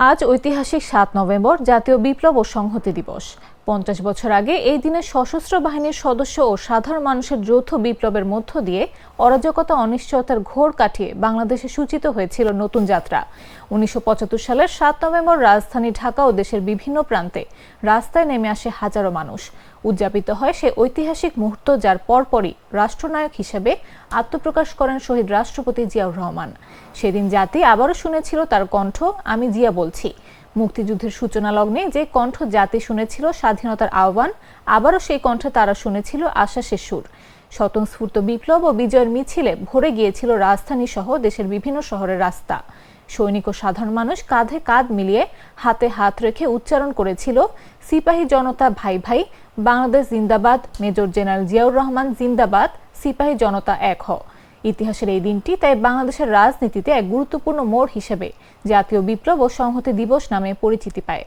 আজ ঐতিহাসিক ৭ নভেম্বর জাতীয় বিপ্লব ও সংহতি দিবস। ৫০ বছর আগে এই দিনে সশস্ত্র বাহিনীর সদস্য ও সাধারণ মানুষের যৌথ বিপ্লবের মধ্য দিয়ে অরাজকতা অনিশ্চয়তার ঘোর কাটিয়ে বাংলাদেশে সূচিত হয়েছিল নতুন যাত্রা। ১৯৭৫ সালের ৭ নভেম্বর রাজধানী ঢাকা ও দেশের বিভিন্ন প্রান্তে রাস্তায় নেমে আসে হাজারো মানুষ। উদযাপিত হয় সে ঐতিহাসিক মুহূর্ত, যার পরপরই রাষ্ট্রনায়ক হিসেবে আত্মপ্রকাশ করেন শহীদ রাষ্ট্রপতি জিয়াউর রহমান। সেদিন জাতি আবারও শুনেছিল তার কণ্ঠ, আমি জিয়া বলছি। মুক্তিযুদ্ধের সূচনা লগ্নে যে কণ্ঠ জাতি শুনেছিল স্বাধীনতার আহ্বান, আবারও সেই কণ্ঠে তারা শুনেছিল আশ্বাসের সুর। স্বতঃস্ফূর্ত বিপ্লব ও বিজয়ের মিছিলে ভরে গিয়েছিল রাজধানী সহ দেশের বিভিন্ন শহরের রাস্তা। সৈনিক ও সাধারণ মানুষ কাঁধে কাঁধ মিলিয়ে হাতে হাত রেখে উচ্চারণ করেছিল, সিপাহী জনতা ভাই ভাই, বাংলাদেশ জিন্দাবাদ, মেজর জেনারেল জিয়াউর রহমান জিন্দাবাদ, সিপাহী জনতা এক হ। ইতিহাসের এই দিনটি তাই বাংলাদেশের রাজনীতিতে এক গুরুত্বপূর্ণ মোড় হিসেবে জাতীয় বিপ্লব ও সংহতি দিবস নামে পরিচিতি পায়।